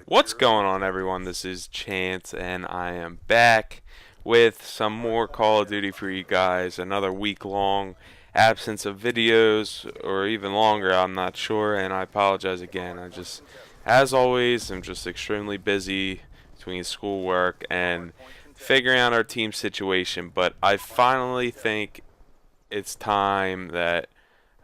What's going on, everyone? This is Chance, and I am back with some more Call of Duty for you guys. Another week long absence of videos, or even longer, I'm not sure, and I apologize again. As always, I'm just extremely busy between schoolwork and figuring out our team situation, but I finally think it's time that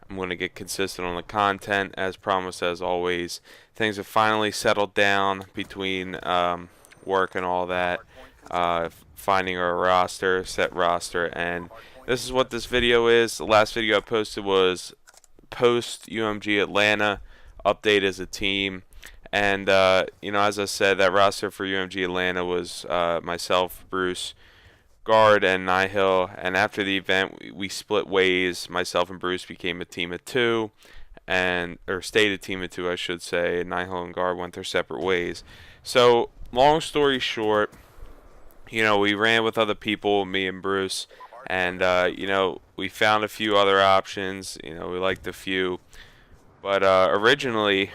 I'm going to get consistent on the content as promised, as always. Things have finally settled down between work and all that. Finding our roster, set roster, and this is what this video is. The last video I posted was post UMG Atlanta update as a team. And, as I said, that roster for UMG Atlanta was myself, Bruce, Guard, and Nihil. And after the event, we split ways. Myself and Bruce became a team of two, or stayed a team of two, I should say. Nihil and Guard went their separate ways. So, long story short, we ran with other people, me and Bruce, and we found a few other options. We liked a few, but originally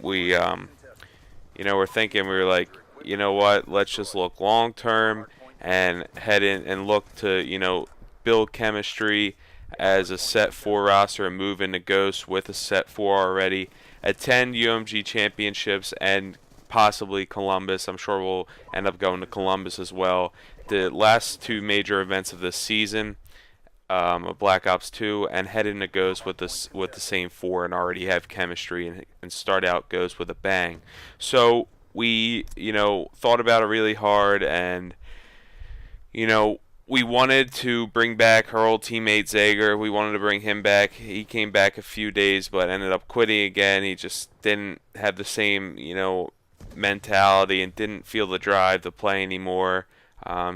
we, were thinking, we were like, you know what, let's just look long term and head in and look to, build chemistry as a set 4 roster and move into Ghost with a set 4 already. Attend UMG championships and possibly Columbus. I'm sure we'll end up going to Columbus as well. The last 2 major events of this season, of Black Ops 2, and head into Ghost with the same 4 and already have chemistry and start out Ghost with a bang. So we, thought about it really hard, and we wanted to bring back our old teammate Zager. We wanted to bring him back. He came back a few days, but ended up quitting again. He just didn't have the same, mentality and didn't feel the drive to play anymore.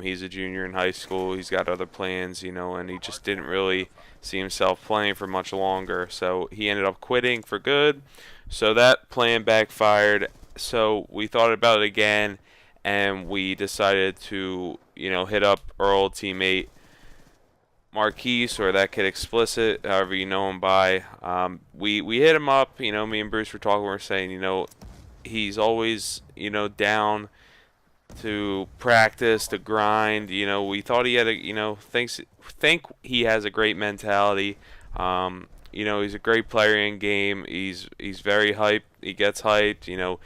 He's a junior in high school. He's got other plans, and he just didn't really see himself playing for much longer. So he ended up quitting for good. So that plan backfired. So we thought about it again, and we decided to, hit up our old teammate Marquise, or that kid Explicit, however you know him by. We hit him up. Me and Bruce were talking. We were saying, he's always, down to practice, to grind. We thought he had think he has a great mentality. He's a great player in game. He's very hyped. He gets hyped.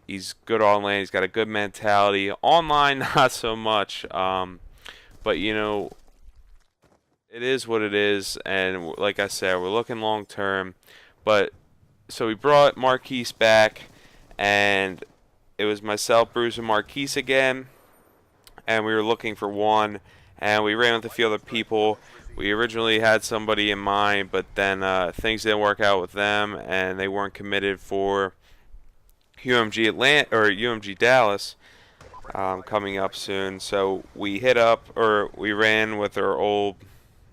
He's good online. He's got a good mentality. Online, not so much. But it is what it is. And like I said, we're looking long term. But so we brought Marquise back, and it was myself, Bruce, and Marquise again. And we were looking for one, and we ran with a few other people. We originally had somebody in mind, but then things didn't work out with them, and they weren't committed for UMG Atlanta or UMG Dallas coming up soon. So we we ran with our old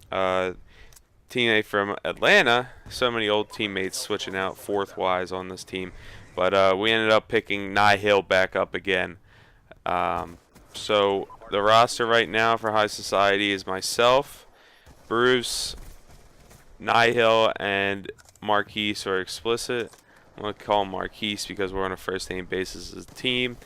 teammate from Atlanta. So many old teammates switching out fourth wise on this team, but we ended up picking Nihil back up again. So the roster right now for High Society is myself, Bruce, Nihil, and Marquise, or Explicit. I'm going to call him Marquise because we're on a first name basis as a team,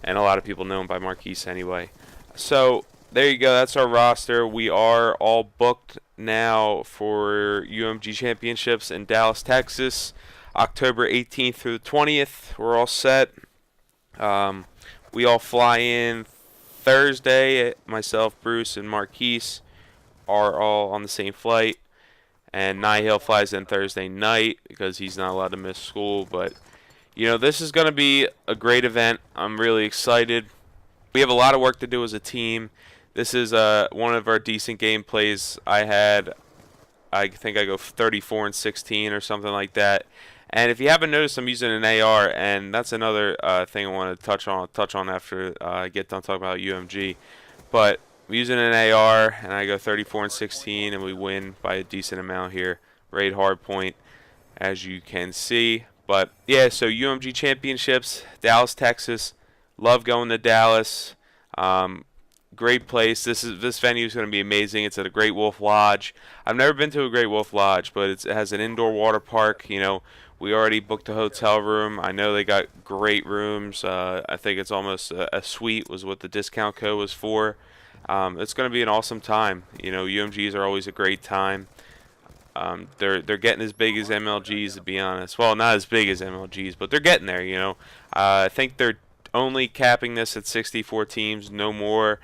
and a lot of people know him by Marquise anyway. So there you go. That's our roster. We are all booked now for UMG Championships in Dallas, Texas, October 18th through the 20th. We're all set. We all fly in Thursday. Myself, Bruce, and Marquise are all on the same flight. And Nihil flies in Thursday night because he's not allowed to miss school. But, this is going to be a great event. I'm really excited. We have a lot of work to do as a team. This is one of our decent gameplays I had. I think I go 34 and 16 or something like that. And if you haven't noticed, I'm using an AR, and that's another thing I want to touch on after I get done talking about UMG. But I'm using an AR, and I go 34 and 16, and we win by a decent amount here. Raid hardpoint, as you can see. But yeah, so UMG Championships, Dallas, Texas. Love going to Dallas. Great place. This venue is going to be amazing. It's at a Great Wolf Lodge. I've never been to a Great Wolf Lodge, but it has an indoor water park. We already booked a hotel room. I know they got great rooms. I think it's almost a suite was what the discount code was for. It's going to be an awesome time. You know, UMGs are always a great time. They're getting as big as MLGs, to be honest. Well, not as big as MLGs, but they're getting there. You know, I think they're only capping this at 64 teams. No more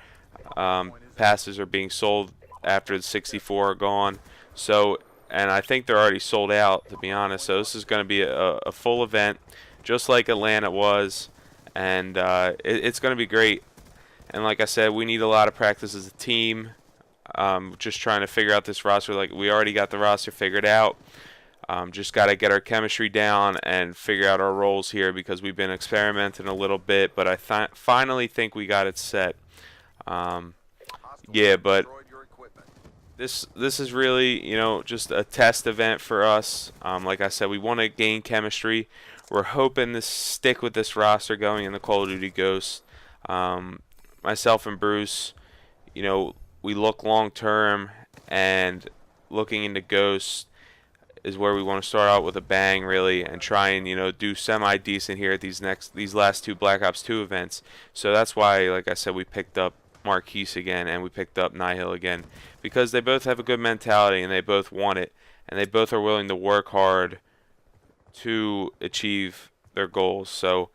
passes are being sold after the 64 are gone. So, and I think they're already sold out, to be honest. So this is going to be a full event, just like Atlanta was, and it's going to be great. And like I said, we need a lot of practice as a team. Just trying to figure out this roster. Like, we already got the roster figured out. Just got to get our chemistry down and figure out our roles here, because we've been experimenting a little bit, but I finally think we got it set. Yeah, but this is really, you know, just a test event for us. Like I said, we want to gain chemistry. We're hoping to stick with this roster going in the Call of Duty Ghosts. Myself and Bruce, you know, we look long term, and looking into Ghosts is where we want to start out with a bang, really, and try and, you know, do semi decent here at these last two Black Ops 2 events. So that's why, like I said, we picked up Marquise again, and we picked up Nihil again, because they both have a good mentality, and they both want it, and they both are willing to work hard to achieve their goals. So,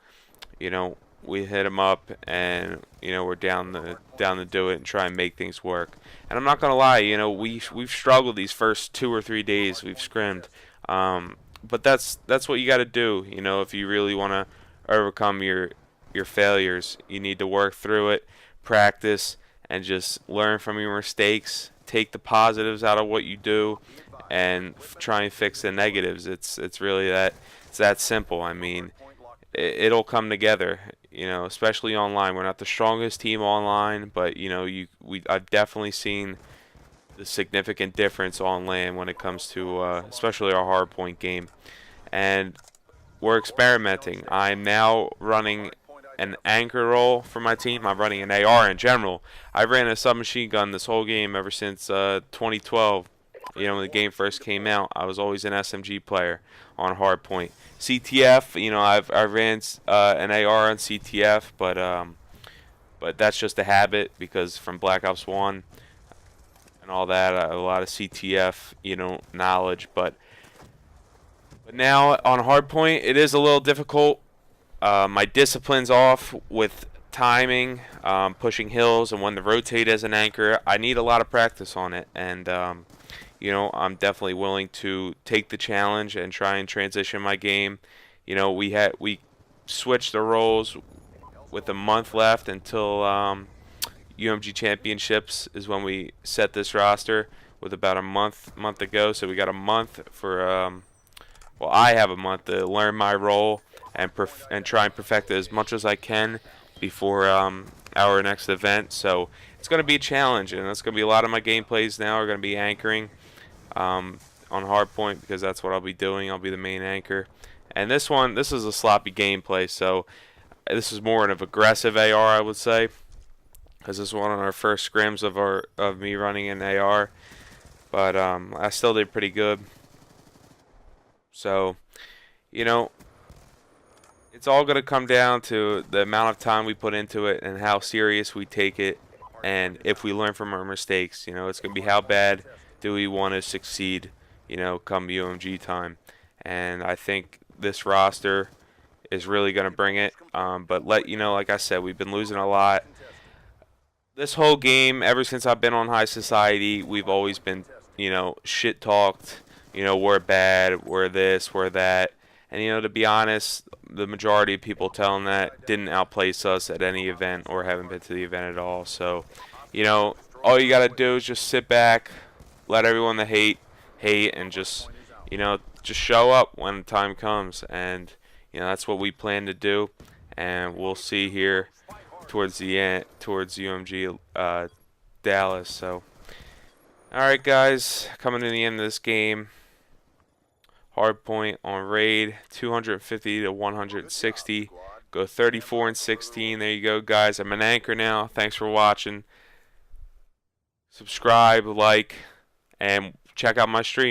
you know, we hit them up, and, you know, we're down to do it and try and make things work. And I'm not gonna lie, you know, we've struggled these first 2 or 3 days. We've scrimmed, but that's what you got to do. You know, if you really want to overcome your failures, you need to work through it, practice, and just learn from your mistakes. Take the positives out of what you do, and try and fix the negatives. It's really that simple. I mean, it'll come together, you know, especially online. We're not the strongest team online, but, you know, I've definitely seen the significant difference on LAN when it comes to especially our hardpoint game. And we're experimenting. I'm now running an anchor role for my team. I'm running an AR in general. I ran a submachine gun this whole game ever since 2012. You know, when the game first came out, I was always an SMG player on hardpoint. CTF, you know, I ran an AR on CTF, but that's just a habit, because from Black Ops 1 and all that, a lot of CTF, you know, knowledge. But now on hardpoint, it is a little difficult. My discipline's off with timing, pushing hills, and when to rotate as an anchor. I need a lot of practice on it, and you know, I'm definitely willing to take the challenge and try and transition my game. You know, we switched the roles with a month left until UMG Championships is when we set this roster, with about a month ago. So we got a month for well, I have a month to learn my role and try and perfect it as much as I can before our next event. So it's going to be a challenge, and it's going to be a lot of my gameplays now are going to be anchoring on hardpoint, because that's what I'll be doing. I'll be the main anchor. And this is a sloppy gameplay, so this is more of an aggressive AR, I would say, because this is one of our first scrims of me running an AR. But I still did pretty good. So, you know, it's all going to come down to the amount of time we put into it and how serious we take it, and if we learn from our mistakes. You know, it's going to be how bad do we want to succeed, you know, come UMG time. And I think this roster is really going to bring it. But you know, like I said, we've been losing a lot. This whole game, ever since I've been on High Society, we've always been, you know, shit talked. You know, we're bad, we're this, we're that. And, you know, to be honest, the majority of people telling that didn't outplace us at any event or haven't been to the event at all. So, you know, all you got to do is just sit back, let everyone that hate, and just, you know, just show up when the time comes. And, you know, that's what we plan to do. And we'll see here towards the end, towards UMG Dallas. So, all right, guys, coming to the end of this game. Hardpoint on raid, 250 to 160. Go 34 and 16. There you go, guys. I'm an anchor now. Thanks for watching. Subscribe, like, and check out my stream.